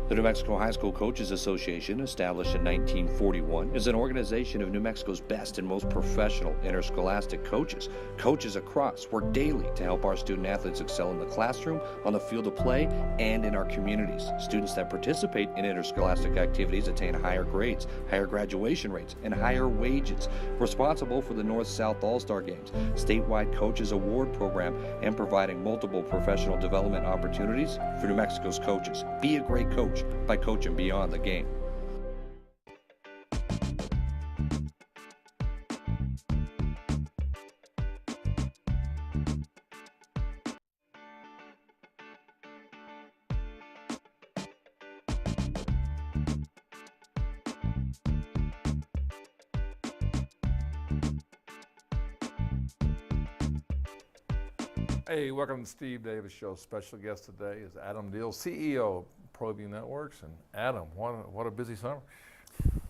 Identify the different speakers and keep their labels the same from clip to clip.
Speaker 1: The New Mexico High School Coaches Association, established in 1941, is an organization of New Mexico's best and most professional interscholastic coaches. Coaches across work daily to help our student athletes excel in the classroom, on the field of play, and in our communities. Students that participate in interscholastic activities attain higher grades, higher graduation rates, and higher wages. Responsible for the North-South All-Star Games, statewide Coaches Award Program, and providing multiple professional development opportunities for New Mexico's coaches. Be a great coach by coaching beyond the game.
Speaker 2: Hey, welcome to the Steve Davis Show. Special guest today is Adam Deal, CEO of Proview Networks. And Adam, what a busy summer.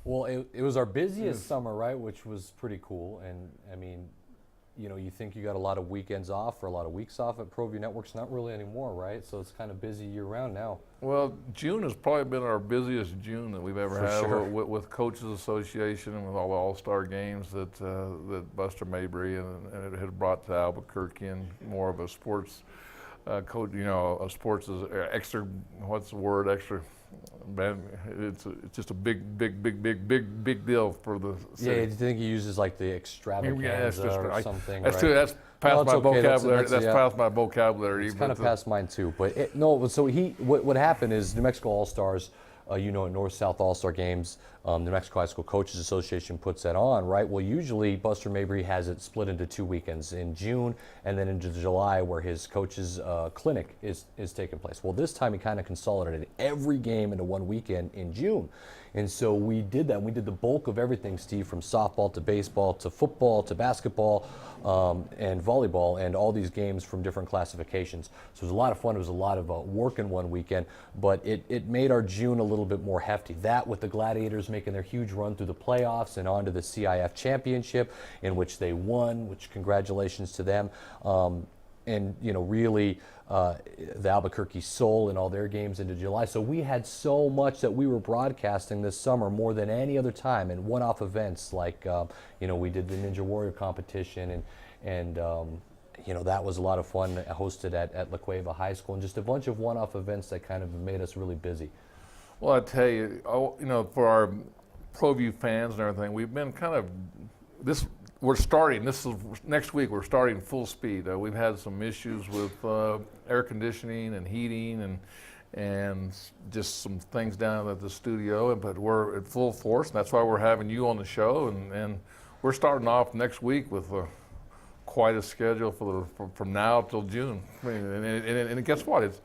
Speaker 3: Well, it was our busiest summer, right, which was pretty cool. And I mean, you know, you think you got a lot of weekends off or a lot of weeks off at Proview Networks, not really anymore, right? So it's kind of busy year round now.
Speaker 2: Well, June has probably been our busiest June that we've ever had,
Speaker 3: sure.
Speaker 2: with Coaches Association and with all the All-Star games that Buster Mabry and it had brought to Albuquerque, and more of a sports coach, you know, a sports is extra, what's the word, extra, man, it's just a big deal for the city.
Speaker 3: Yeah, do you think he uses like the extravaganza or something?
Speaker 2: That's
Speaker 3: right?
Speaker 2: true. That's past my vocabulary. That's
Speaker 3: yeah.
Speaker 2: past my vocabulary.
Speaker 3: It's kind of past mine too. But no, so what happened is New Mexico All-Stars, you know, North-South All-Star Games, New Mexico High School Coaches Association puts that on, right? Well, usually Buster Mabry has it split into 2 weekends, in June and then into July, where his coaches clinic is taking place. Well, this time he kind of consolidated every game into 1 weekend in June. And so we did that. We did the bulk of everything, Steve, from softball to baseball to football to basketball and volleyball, and all these games from different classifications. So it was a lot of fun. It was a lot of work in 1 weekend, but it made our June a little bit more hefty. That, with the Gladiators making their huge run through the playoffs and onto the CIF championship, in which they won, which congratulations to them. And, you know, really the Albuquerque Soul and all their games into July. So we had so much that we were broadcasting this summer more than any other time, and one-off events like, you know, we did the Ninja Warrior competition, and you know, that was a lot of fun, hosted at La Cueva High School, and just a bunch of one-off events that kind of made us really busy.
Speaker 2: Well, I tell you, you know, for our Proview fans and everything, we've been kind of we're starting, this is next week, we're starting full speed. We've had some issues with air conditioning and heating and just some things down at the studio, but we're at full force, and that's why we're having you on the show, and we're starting off next week with quite a schedule from now till June. I mean, and guess what? It's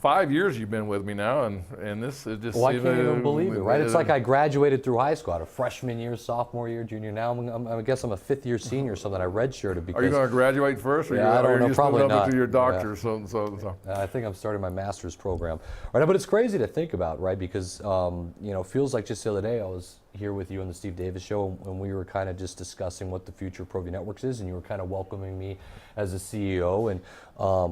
Speaker 2: 5 years you've been with me now, and this is just.
Speaker 3: Well, I can't even believe it, right? It's like I graduated through high school. I had a freshman year, sophomore year, junior. Now I guess I'm a fifth year senior, so that I redshirted because.
Speaker 2: Are you going to graduate first, or
Speaker 3: yeah, I don't know, probably not.
Speaker 2: To your doctor,
Speaker 3: yeah.
Speaker 2: so.
Speaker 3: I think I'm starting my master's program. Right, but it's crazy to think about, right? Because you know, it feels like just the other day I was here with you on the Steve Davis Show, and we were kind of just discussing what the future of Proview Networks is, and you were kind of welcoming me as a CEO, and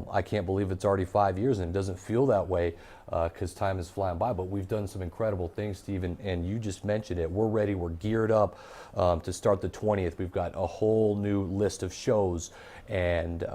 Speaker 3: I can't believe it's already 5 years, and it doesn't feel that way because time is flying by, but we've done some incredible things, Steve, and you just mentioned it. We're ready, we're geared up to start the 20th. We've got a whole new list of shows, and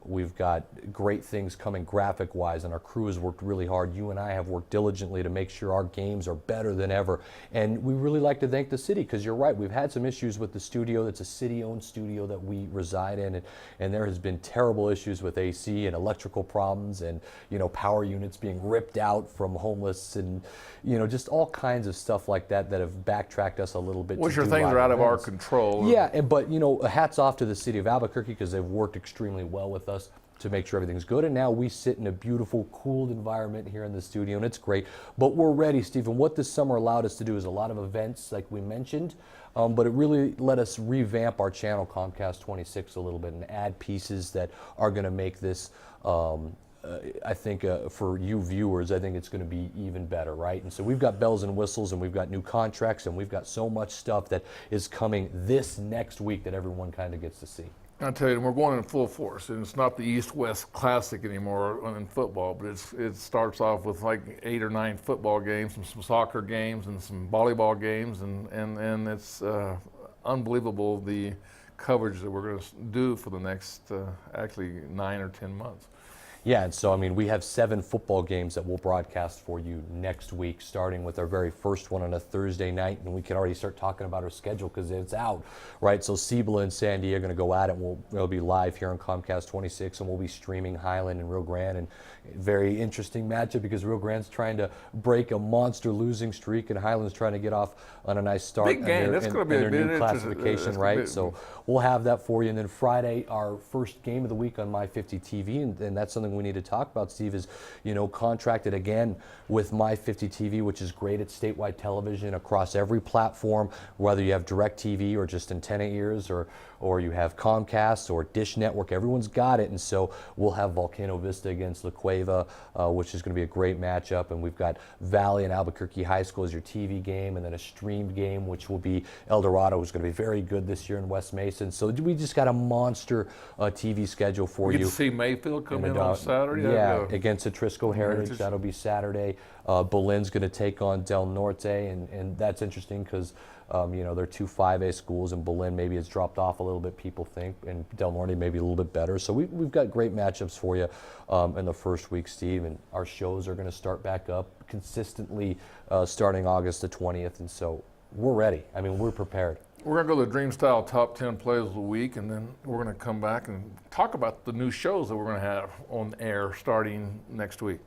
Speaker 3: we've got great things coming graphic-wise, and our crew has worked really hard. You and I have worked diligently to make sure our games are better than ever, and we really like to thank the city, because you're right, we've had some issues with the studio. It's a city-owned studio that we reside in, and there has been terrible issues with AC and electrical problems, and, you know, power units being ripped out from homeless, and, you know, just all kinds of stuff like that have backtracked us a little bit.
Speaker 2: Which are things that are out of our control.
Speaker 3: Yeah, but, you know, hats off to the city of Albuquerque, because they've worked extremely well with us to make sure everything's good, and now we sit in a beautiful, cooled environment here in the studio, and it's great. But we're ready, Stephen. What this summer allowed us to do is a lot of events, like we mentioned, but it really let us revamp our channel, Comcast 26, a little bit, and add pieces that are going to make this, I think, for you viewers, I think it's going to be even better, right? And so we've got bells and whistles, and we've got new contracts, and we've got so much stuff that is coming this next week that everyone kind of gets to see.
Speaker 2: I tell you, we're going in full force, and it's not the East-West Classic anymore in football, but it starts off with like 8 or 9 football games, and some soccer games, and some volleyball games, and it's unbelievable the coverage that we're going to do for the next actually 9 or 10 months.
Speaker 3: Yeah, and so, I mean, we have 7 football games that we'll broadcast for you next week, starting with our very first one on a Thursday night, and we can already start talking about our schedule because it's out, right? So Cibola and Sandy are going to go at it, and it'll be live here on Comcast 26, and we'll be streaming Highland and Rio Grande, and very interesting matchup because Rio Grande's trying to break a monster losing streak, and Highland's trying to get off on a nice start
Speaker 2: Big game. That's going to be
Speaker 3: in
Speaker 2: a
Speaker 3: their
Speaker 2: big
Speaker 3: new classification, right? So we'll have that for you, and then Friday, our first game of the week on My50 TV, and that's something we need to talk about, Steve, is, you know, contracted again with My50 TV, which is great at statewide television across every platform, whether you have DirecTV or just antenna ears, or you have Comcast or Dish Network. Everyone's got it, and so we'll have Volcano Vista against La Cueva, which is going to be a great matchup, and we've got Valley and Albuquerque High School as your TV game, and then a streamed game, which will be El Dorado, who's going to be very good this year in West Mason. So we just got a monster TV schedule for you.
Speaker 2: You get to see Mayfield come in on Saturday.
Speaker 3: Yeah, against Atrisco Heritage. That'll be Saturday. Boleyn's going to take on Del Norte, and that's interesting because you know, they're 2 5A schools, and Boleyn maybe has dropped off a little bit, people think, and Del Norte maybe a little bit better. So we've got great matchups for you in the first week, Steve, and our shows are going to start back up consistently starting August the 20th, and so we're ready. I mean, we're prepared.
Speaker 2: We're going to go to the Dream Style Top 10 Plays of the Week, and then we're going to come back and talk about the new shows that we're going to have on air starting next week.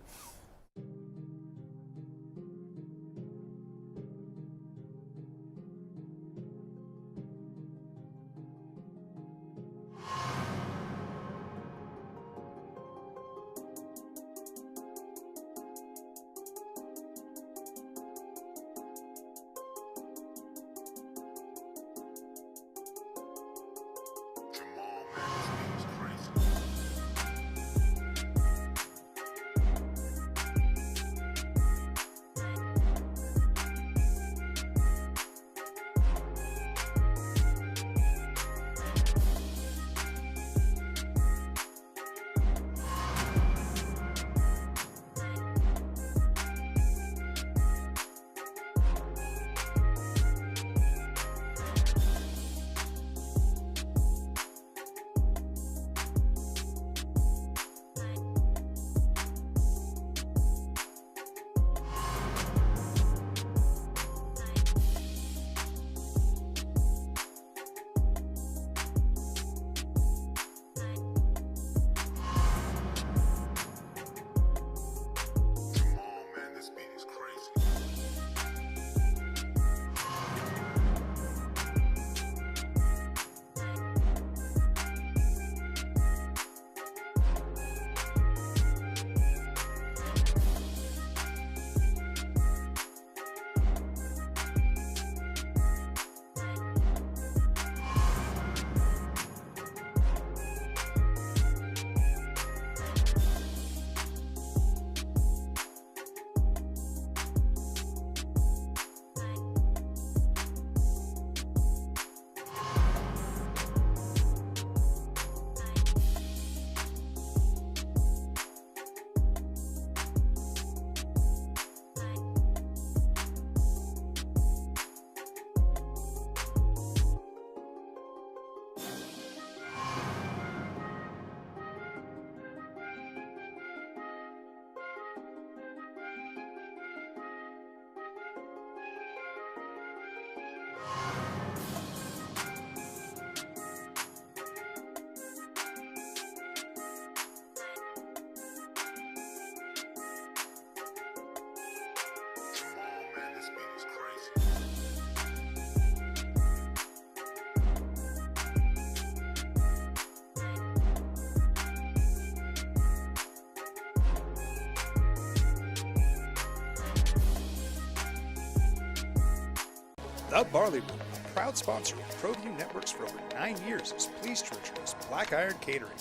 Speaker 4: The Barley Room, a proud sponsor of Proview Networks for over 9 years, is pleased to introduce Black Iron Catering.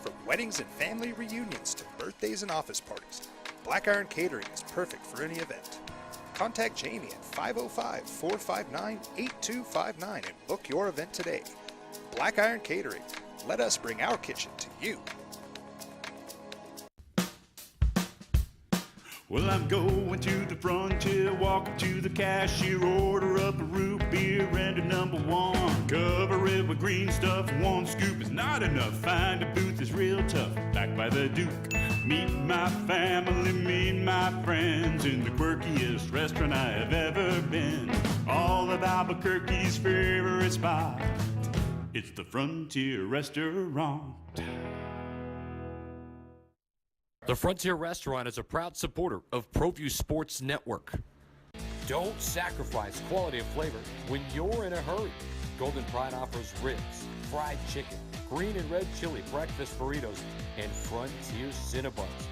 Speaker 4: From weddings and family reunions to birthdays and office parties, Black Iron Catering is perfect for any event. Contact Jamie at 505-459-8259 and book your event today. Black Iron Catering, let us bring our kitchen to you.
Speaker 5: Well, I'm going to the frontier, walking to the cashier, order up a root beer and a number one. Cover it with green stuff, one scoop is not enough. Find a booth is real tough, back by the Duke. Meet my family, meet my friends in the quirkiest restaurant I have ever been. All of Albuquerque's favorite spot, it's the Frontier Restaurant.
Speaker 1: The Frontier Restaurant is a proud supporter of Proview Sports Network. Don't sacrifice quality of flavor when you're in a hurry. Golden Pride offers ribs, fried chicken, green and red chili, breakfast burritos, and Frontier Cinnabons.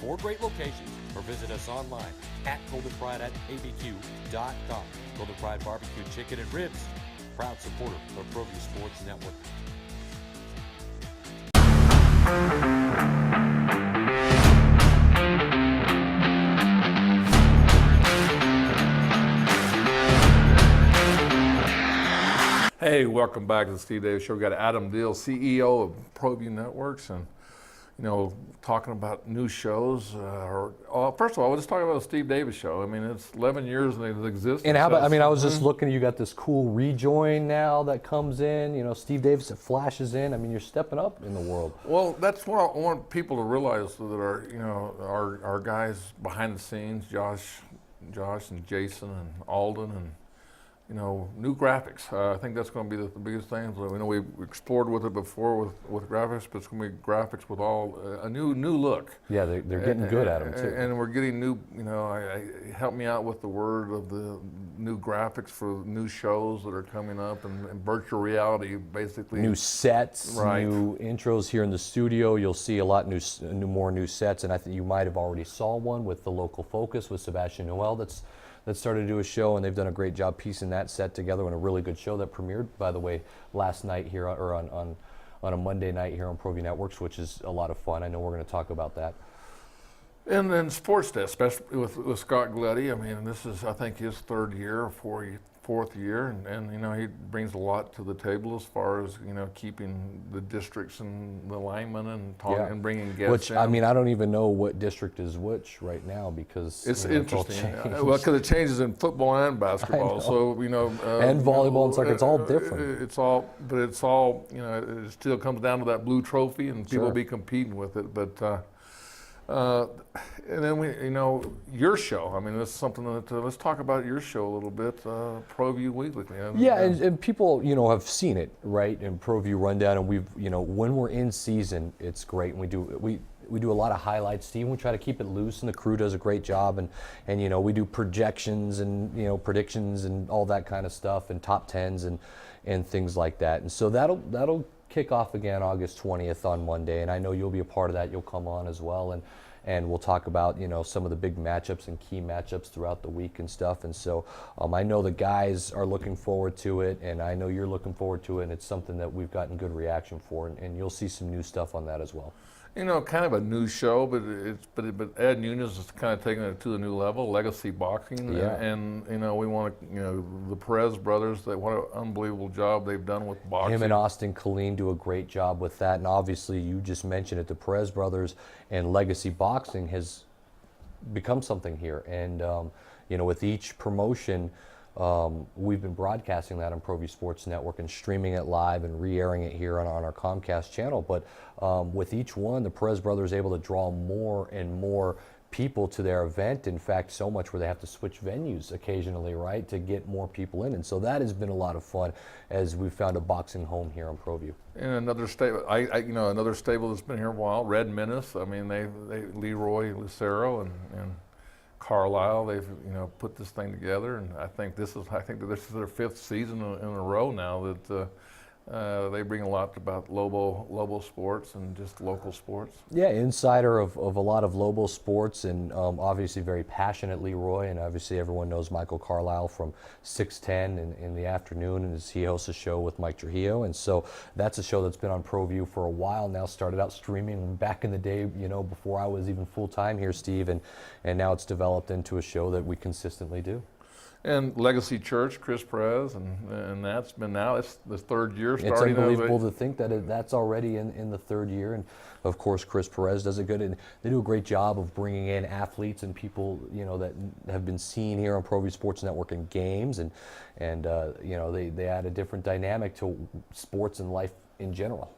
Speaker 1: 4 great locations, or visit us online at goldenpride@abq.com. Golden Pride Barbecue Chicken and Ribs, proud supporter of Proview Sports Network.
Speaker 2: Hey, welcome back to the Steve Davis Show. We got Adam Deal, CEO of Proview Networks, and talking about new shows. First of all, let's talk about the Steve Davis Show. I mean, it's 11 years and it exists.
Speaker 3: And how about, I was just looking, you got this cool rejoin now that comes in, Steve Davis that flashes in. I mean, you're stepping up in the world.
Speaker 2: Well, that's what I want people to realize, that our guys behind the scenes, Josh and Jason and Alden, and new graphics. I think that's going to be the biggest thing. We explored with it before with graphics, but it's going to be graphics with all a new look.
Speaker 3: Yeah, they're getting good at them too.
Speaker 2: And we're getting new. Help me out with the word of the new graphics for new shows that are coming up, and virtual reality, basically.
Speaker 3: New sets,
Speaker 2: right.
Speaker 3: New intros here in the studio. You'll see a lot more new sets, and I think you might have already saw one with the Local Focus with Sebastian Noel. That started to do a show, and they've done a great job piecing that set together, and a really good show that premiered, by the way, last night here, or on a Monday night here on Proview Networks, which is a lot of fun. I know we're going to talk about that.
Speaker 2: And then Sports Desk, especially with Scott Gleddy. I mean, this is, I think, his 3rd year or 4th year, and he brings a lot to the table as far as keeping the districts and the linemen and talking and bringing guests.
Speaker 3: Which
Speaker 2: in.
Speaker 3: I mean, I don't even know what district is which right now, because
Speaker 2: it's interesting. Well, because it changes in football and basketball. So
Speaker 3: and volleyball and soccer, it's all different.
Speaker 2: It's all. It still comes down to that blue trophy, and people will be competing with it, but. And then your show. I mean, that's something that let's talk about your show a little bit. Proview Weekly.
Speaker 3: And people have seen it, right? In Proview Rundown, and we've when we're in season, it's great. And we do a lot of highlights, Steve. We try to keep it loose, and the crew does a great job. And we do projections and predictions and all that kind of stuff, and top 10s and things like that. And so that'll kick off again August 20th on Monday, and I know you'll be a part of that. You'll come on as well, and we'll talk about some of the big matchups and key matchups throughout the week and stuff. And so I know the guys are looking forward to it, and I know you're looking forward to it, and it's something that we've gotten good reaction for, and you'll see some new stuff on that as well.
Speaker 2: Kind of a new show, but Ed Nunez is kind of taking it to a new level. Legacy boxing, and we want the Perez brothers. What an unbelievable job they've done with boxing. Him
Speaker 3: and Austin Killeen do a great job with that, and obviously you just mentioned it. The Perez brothers and Legacy Boxing has become something here, and with each promotion. We've been broadcasting that on Proview Sports Network and streaming it live and re-airing it here on our Comcast channel. But with each one, the Perez brothers are able to draw more and more people to their event. In fact, so much where they have to switch venues occasionally, right, to get more people in. And so that has been a lot of fun as we've found a boxing home here on Proview.
Speaker 2: And another stable, another stable that's been here a while, Red Menace. I mean, they Leroy Lucero and Carlisle, they've put this thing together, and I think this is their 5th season in a row now that they bring a lot about Lobo sports and just local sports. Yeah,
Speaker 3: insider of a lot of Lobo sports, and obviously very passionate Leroy, and obviously everyone knows Michael Carlisle from 610 in the afternoon, and he hosts a show with Mike Trujillo, and so that's a show that's been on Proview for a while now. Started out streaming back in the day, before I was even full-time here, Steve, and now it's developed into a show that we consistently do.
Speaker 2: And Legacy Church, Chris Perez, and that's been now, it's the third year
Speaker 3: It's
Speaker 2: starting.
Speaker 3: unbelievable to think that that's already in the third year. And of course, Chris Perez does a good, and they do a great job of bringing in athletes and people, that have been seen here on Proview Sports Network in games, and they add a different dynamic to sports and life in general.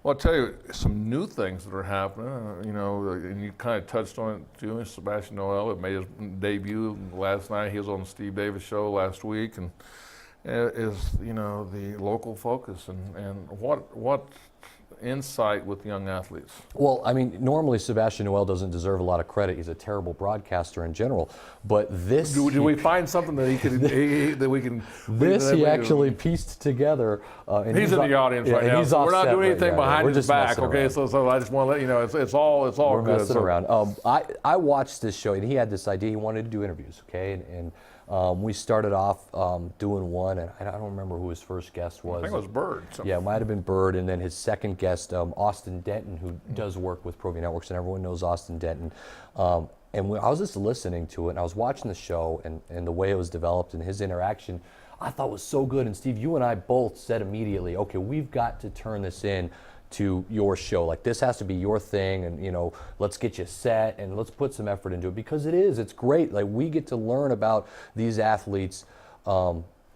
Speaker 2: Well, I'll tell you some new things that are happening, and you kind of touched on it too. Sebastian Noel had made his debut last night. He was on the Steve Davis show last week, and is, the local focus and what insight with young athletes.
Speaker 3: Well, I mean, normally Sebastian Noel doesn't deserve a lot of credit. He's a terrible broadcaster in general. But this...
Speaker 2: Do we find something that he could, that we can...
Speaker 3: He actually pieced together. And
Speaker 2: he's in the audience right now.
Speaker 3: So
Speaker 2: we're not doing anything behind his back, okay?
Speaker 3: Around.
Speaker 2: So I just want to let you know, it's all
Speaker 3: We're
Speaker 2: good.
Speaker 3: Messing around. I watched this show, and he had this idea. He wanted to do interviews, okay? And we started off doing one, and I don't remember who his first guest was.
Speaker 2: I think it was Bird.
Speaker 3: Yeah, it might have been Bird, and then his second guest, Austin Denton, who does work with Proview Networks, and everyone knows Austin Denton. And I was just listening to it, and I was watching the show, and the way it was developed and his interaction, I thought was so good. And Steve, you and I both said immediately, okay, we've got to turn this in to your show. Like, this has to be your thing, and let's get you set and let's put some effort into it, because it's great. Like, we get to learn about these athletes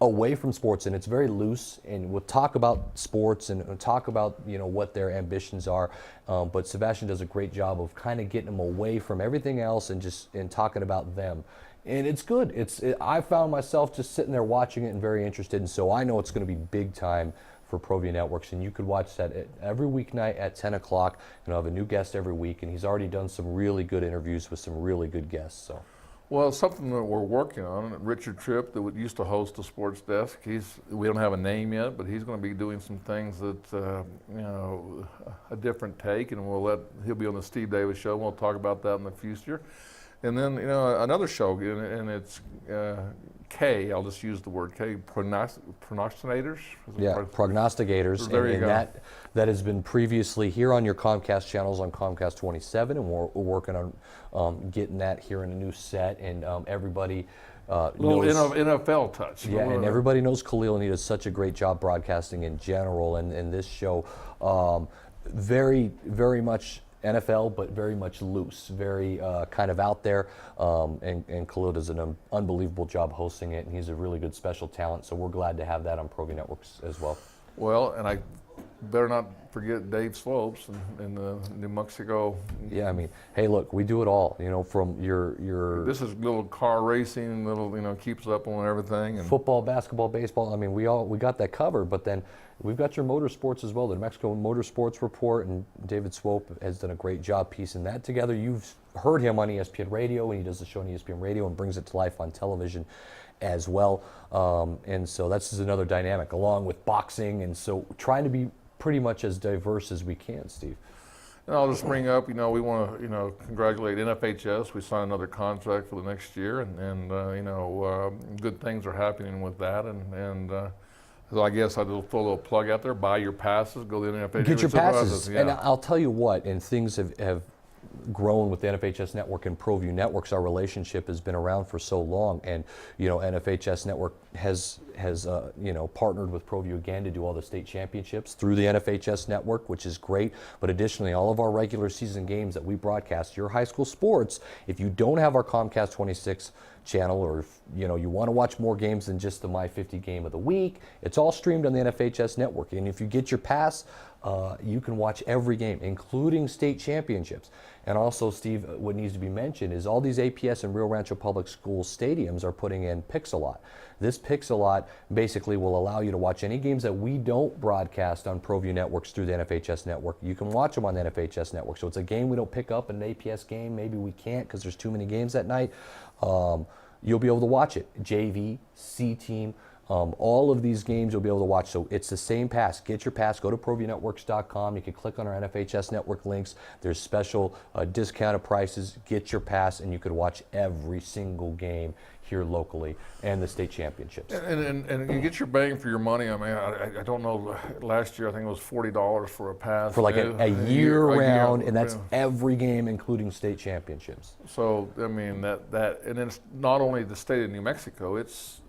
Speaker 3: away from sports, and it's very loose, and we'll talk about sports and talk about what their ambitions are, but Sebastian does a great job of kind of getting them away from everything else and talking about them. And it's good. I found myself just sitting there watching it and very interested, and so I know it's going to be big time for Proview Networks, and you could watch that every weeknight at 10 o'clock, and I'll have a new guest every week, and he's already done some really good interviews with some really good guests. So.
Speaker 2: Well, something that we're working on, Richard Tripp, that used to host the Sports Desk, we don't have a name yet, but he's going to be doing some things that, a different take, and he'll be on the Steve Davis show, and we'll talk about that in the future. And then, another show, and it's K, I'll just use the word K, prognosticators?
Speaker 3: Yeah, prognosticators.
Speaker 2: There you go.
Speaker 3: That has been previously here on your Comcast channels on Comcast 27, and we're working on getting that here in a new set, and everybody
Speaker 2: little
Speaker 3: knows...
Speaker 2: NFL touch.
Speaker 3: Yeah, and everybody knows Khalil, and he does such a great job broadcasting in general, and this show, very, very much NFL, but very much loose, very kind of out there, and Khalil does an unbelievable job hosting it, and he's a really good special talent, so we're glad to have that on Proview Networks as well.
Speaker 2: Well, and I better not forget Dave Slopes in the New Mexico.
Speaker 3: Yeah, I mean, hey, look, we do it all, from your...
Speaker 2: This is little car racing, keeps up on everything. And
Speaker 3: football, basketball, baseball, I mean, we got that covered, but then we've got your motorsports as well, the New Mexico Motorsports Report, and David Swope has done a great job piecing that together. You've heard him on ESPN Radio, and he does the show on ESPN Radio and brings it to life on television as well. And so that's just another dynamic, along with boxing, and so trying to be pretty much as diverse as we can, Steve.
Speaker 2: And I'll just bring up, we want to, congratulate NFHS. We signed another contract for the next year, and good things are happening with that, and so I guess I'll throw a little plug out there. Buy your passes. Go to the NFHS.
Speaker 3: Get your passes.
Speaker 2: Yeah.
Speaker 3: And I'll tell you what, and things have grown with the NFHS Network and Proview Networks. Our relationship has been around for so long, and NFHS Network has partnered with Proview again to do all the state championships through the NFHS Network, which is great. But additionally, all of our regular season games that we broadcast, your high school sports, if you don't have our Comcast 26 channel, or if you want to watch more games than just the My 50 game of the week, it's all streamed on the NFHS Network. And if you get your pass, you can watch every game, including state championships. And also, Steve, what needs to be mentioned is all these APS and Rio Rancho Public School stadiums are putting in Pixelot. This Pixelot basically will allow you to watch any games that we don't broadcast on Proview Networks through the NFHS Network. You can watch them on the NFHS Network. So it's a game we don't pick up, an APS game, maybe we can't because there's too many games that night. You'll be able to watch it. JV, C-Team, all of these games you'll be able to watch. So it's the same pass. Get your pass. Go to ProviewNetworks.com. You can click on our NFHS Network links. There's special discounted prices. Get your pass, and you could watch every single game here locally, and the state championships.
Speaker 2: And you get your bang for your money. I mean, I don't know, last year I think it was $40 for a pass.
Speaker 3: For like a year round, and that's every game, including state championships.
Speaker 2: So, I mean, that and it's not only the state of New Mexico, it's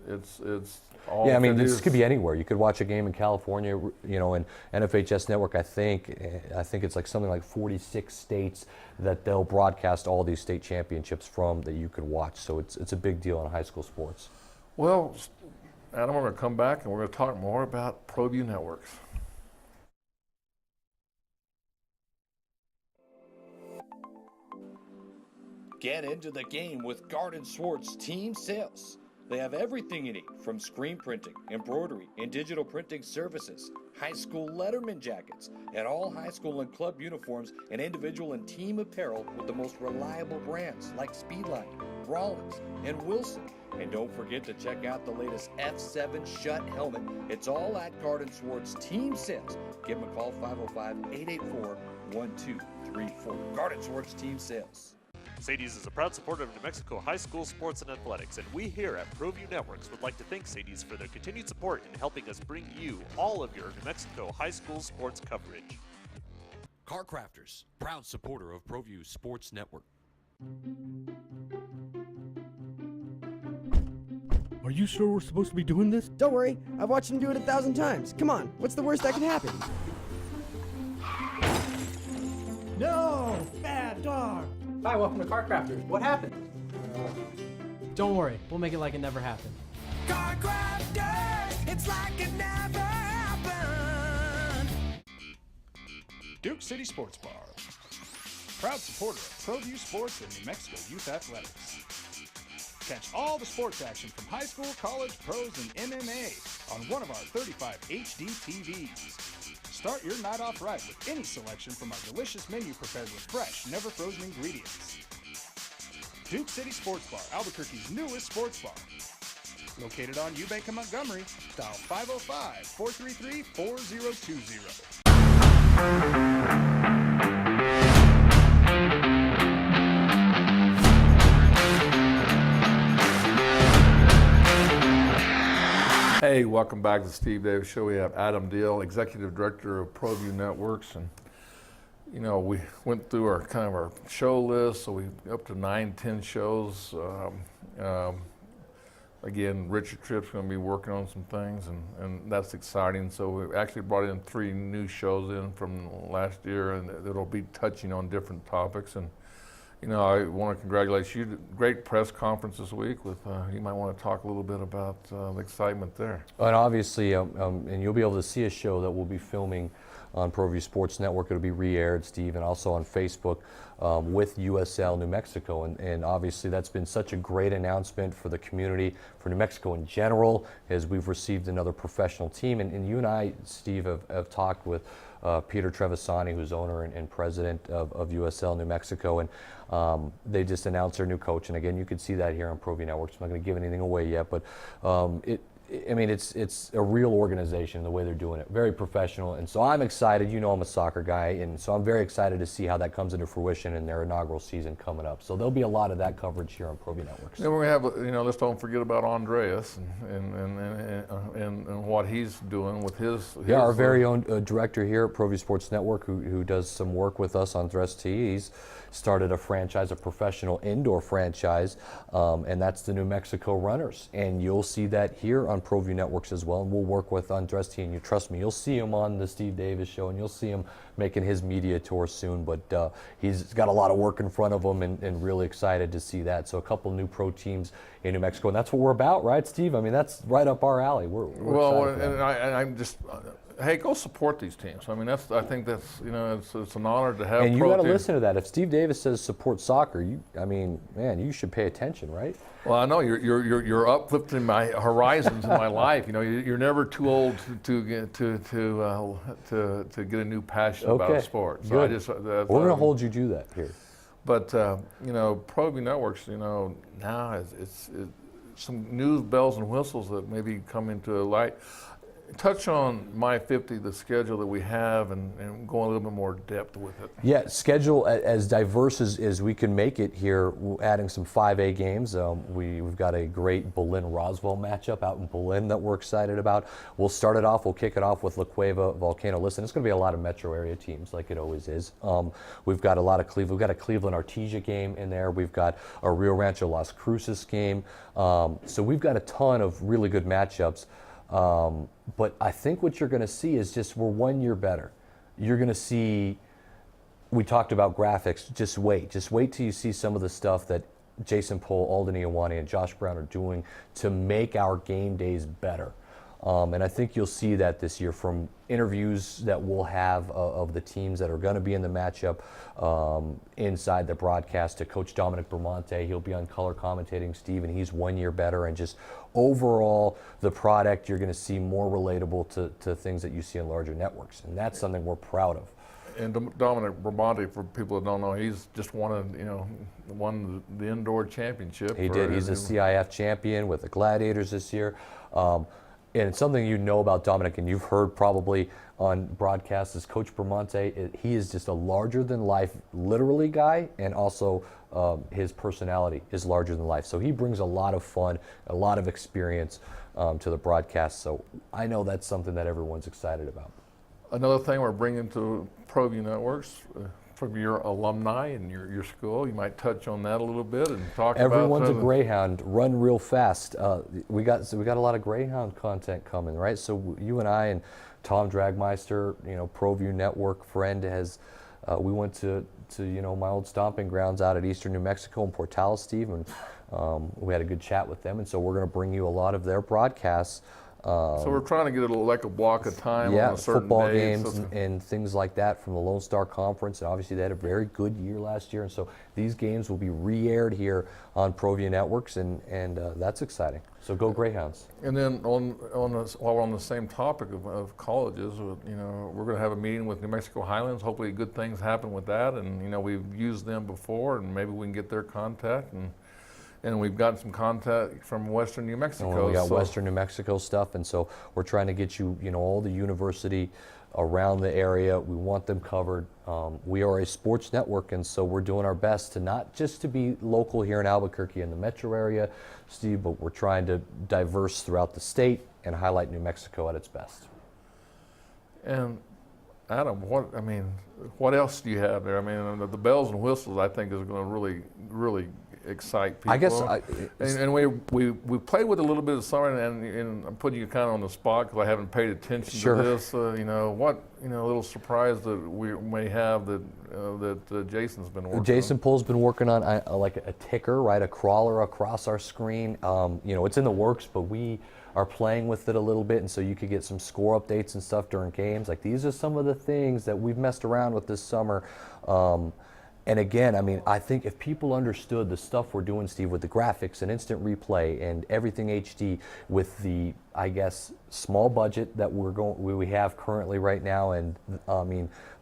Speaker 2: all.
Speaker 3: Yeah, I mean, this could be anywhere. You could watch a game in California, and NFHS Network, I think it's like something like 46 states that they'll broadcast all these state championships from that you could watch. So it's a big deal in high school sports.
Speaker 2: Well, Adam, we're going to come back and we're going to talk more about Proview Networks.
Speaker 1: Get into the game with Garden Swartz Team Sales. They have everything you need, from screen printing, embroidery, and digital printing services, high school letterman jackets, and all high school and club uniforms and individual and team apparel with the most reliable brands like Speedline, Rawlings, and Wilson. And don't forget to check out the latest F7 Shut helmet. It's all at Garden Swartz Team Sales. Give them a call, 505-884-1234. Garden Swartz Team Sales.
Speaker 6: Sadie's is a proud supporter of New Mexico high school sports and athletics, and we here at Proview Networks would like to thank Sadie's for their continued support in helping us bring you all of your New Mexico high school sports coverage.
Speaker 7: Car Crafters, proud supporter of Proview Sports Network.
Speaker 8: Are you sure we're supposed to be doing this?
Speaker 9: Don't worry, I've watched him do it 1,000 times. Come on, what's the worst that can happen?
Speaker 8: No! Bad dog!
Speaker 10: Hi, welcome to Car Crafters. What happened?
Speaker 11: Don't worry, we'll make it like it never happened.
Speaker 12: Car Crafters, it's like it never happened.
Speaker 4: Duke City Sports Bar, proud supporter of Proview Sports and New Mexico Youth Athletics. Catch all the sports action from high school, college, pros, and MMA on one of our 35 HD TVs. Start your night off right with any selection from our delicious menu prepared with fresh, never frozen ingredients. Duke City Sports Bar, Albuquerque's newest sports bar. Located on Eubank and Montgomery, dial 505-433-4020.
Speaker 2: Hey, welcome back to the Steve Davis Show. We have Adam Deal, Executive Director of Proview Networks, and we went through our show list, so we up to 9-10 shows. Again, Richard Tripp's going to be working on some things, and that's exciting. So we actually brought in 3 new shows in from last year, and it'll be touching on different topics. And I want to congratulate you. Great press conference this week. With you might want to talk a little bit about the excitement there.
Speaker 3: And obviously, and you'll be able to see a show that we'll be filming on Proview Sports Network. It'll be re-aired, Steve, and also on Facebook with USL New Mexico. And obviously, that's been such a great announcement for the community, for New Mexico in general, as we've received another professional team. And you and I, Steve, have talked with Peter Trevisani, who's owner and president of USL New Mexico, and they just announced their new coach. And again, you can see that here on Proview Networks. I'm not going to give anything away yet, but it's a real organization the way they're doing it, very professional. And so I'm excited. I'm a soccer guy, and so I'm very excited to see how that comes into fruition in their inaugural season coming up. So there'll be a lot of that coverage here on Proview Networks.
Speaker 2: Then we have, let's don't forget about Andreas and what he's doing with his.
Speaker 3: Our very own director here at Proview Sports Network, who does some work with us on Dress T. He's started a franchise, a professional indoor franchise, and that's the New Mexico Runners. And you'll see that here on Proview Networks as well, and we'll work with Andres T, and you trust me, you'll see him on the Steve Davis Show, and you'll see him making his media tour soon, but he's got a lot of work in front of him, and really excited to see that. So a couple new pro teams in New Mexico, and that's what we're about, right, Steve? I mean, that's right up our alley. We're excited.
Speaker 2: And I'm just, hey, go support these teams. I mean, I think that's, it's an honor to have.
Speaker 3: And you got to listen to that. If Steve Davis says support soccer, you should pay attention, right?
Speaker 2: Well, I know you're uplifting my horizons in my life. You're never too old to get a new passion about sports. So
Speaker 3: good. We're going to hold you to that here.
Speaker 2: But Proview Networks, now it's some news bells and whistles that maybe come into light. touch on My 50, the schedule that we have, and go a little bit more depth with it.
Speaker 3: Yeah, schedule as diverse as we can make it here, adding some 5A games. We've got a great Berlin-Roswell matchup out in Berlin that we're excited about. We'll kick it off with La Cueva Volcano. Listen, it's going to be a lot of metro area teams like it always is. We've got a lot of Cleveland. We've got a Cleveland Artesia game in there. We've got a Rio Rancho Las Cruces game. So we've got a ton of really good matchups. But I think what you're going to see is just we're 1 year better. You're going to see, we talked about graphics, just wait till you see some of the stuff that Jason Pohl, Alden Iowani, and Josh Brown are doing to make our game days better. And I think you'll see that this year from interviews that we'll have of the teams that are going to be in the matchup inside the broadcast to Coach Dominic Bramante. He'll be on color commentating, Steve, and he's 1 year better. And just overall, the product, you're going to see more relatable to things that you see in larger networks. And that's something we're proud of.
Speaker 2: And Dominic Bramante, for people that don't know, he's just won the indoor championship.
Speaker 3: He did. He's a CIF champion with the Gladiators this year. And it's something you know about Dominic, and you've heard probably on broadcasts, is Coach Bramante. He is just a larger-than-life, literally guy, and also his personality is larger than life. So he brings a lot of fun, a lot of experience to the broadcast. So I know that's something that everyone's excited about.
Speaker 2: Another thing we're bringing to Proview Networks from your alumni and your school, you might touch on that a little bit and talk about.
Speaker 3: Everyone's a Greyhound. Run real fast. We got a lot of Greyhound content coming, right? So you and I and Tom Dragmeister, Proview Network friend, we went to my old stomping grounds out at Eastern New Mexico in Portales, Steve, and we had a good chat with them. And so we're going to bring you a lot of their broadcasts.
Speaker 2: So we're trying to get a block of time on a certain
Speaker 3: football
Speaker 2: day.
Speaker 3: games and things like that from the Lone Star Conference. And obviously they had a very good year last year. And so these games will be re-aired here on Proview Networks, and that's exciting. So go Greyhounds.
Speaker 2: And then while we're on the same topic of colleges, we're going to have a meeting with New Mexico Highlands. Hopefully good things happen with that. And, we've used them before, and maybe we can get their contact. And we've gotten some contact from Western New Mexico.
Speaker 3: We got Western New Mexico stuff, and so we're trying to get you, all the university around the area. We want them covered. We are a sports network, and so we're doing our best to not just to be local here in Albuquerque in the metro area, Steve, but we're trying to diverse throughout the state and highlight New Mexico at its best.
Speaker 2: And Adam, what else do you have there? I mean, the bells and whistles, I think, is going to really, really excite people.
Speaker 3: I guess,
Speaker 2: and we played with a little bit of summer, and I'm putting you kind of on the spot because I haven't paid attention to this. A little surprise that we may have that Jason's been working.
Speaker 3: Jason Pohl's been working on like a ticker, right, a crawler across our screen. It's in the works, but we are playing with it a little bit, and so you could get some score updates and stuff during games. Like, these are some of the things that we've messed around with this summer. And again, I think if people understood the stuff we're doing, Steve, with the graphics and instant replay and everything HD, with the, small budget that we have currently right now, and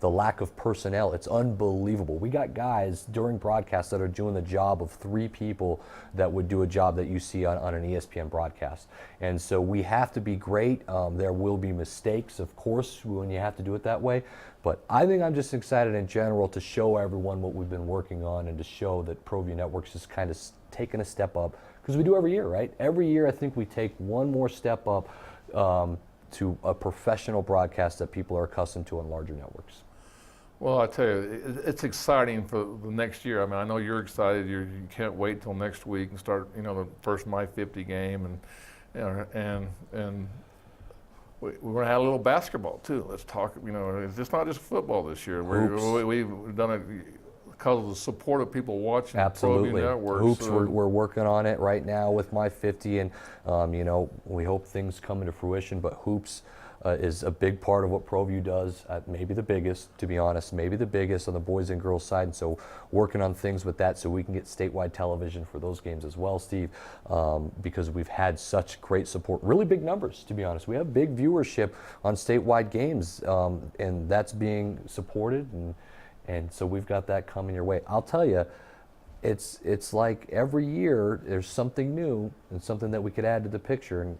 Speaker 3: the lack of personnel, it's unbelievable. We got guys during broadcasts that are doing the job of 3 people that would do a job that you see on an ESPN broadcast. And so we have to be great. There will be mistakes, of course, when you have to do it that way. But I think I'm just excited in general to show everyone what we've been working on and to show that Proview Networks is kind of taking a step up, because we do every year, right? Every year I think we take one more step up to a professional broadcast that people are accustomed to on larger networks.
Speaker 2: Well, I tell you, it's exciting for the next year. I know you're excited. You can't wait till next week and start, the first My 50 game, and we're going to have a little basketball too. Let's talk. It's not just football this year. We've done it because of the support of people watching.
Speaker 3: Absolutely.
Speaker 2: Proview Networks.
Speaker 3: Hoops, we're working on it right now with My 50, and we hope things come into fruition. But hoops is a big part of what Proview does. Maybe the biggest, to be honest. Maybe the biggest on the boys and girls side. And so working on things with that so we can get statewide television for those games as well, Steve, because we've had such great support. Really big numbers, to be honest. We have big viewership on statewide games, and that's being supported. And so we've got that coming your way. I'll tell you, it's like every year there's something new and something that we could add to the picture, and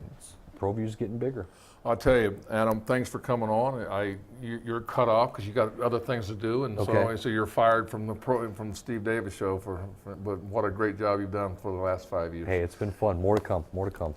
Speaker 3: Proview's getting bigger.
Speaker 2: I'll tell you, Adam, thanks for coming on. You're cut off because you got other things to do, and so you're fired from the Steve Davis show. But what a great job you've done for the last 5 years.
Speaker 3: Hey, it's been fun. More to come. More to come.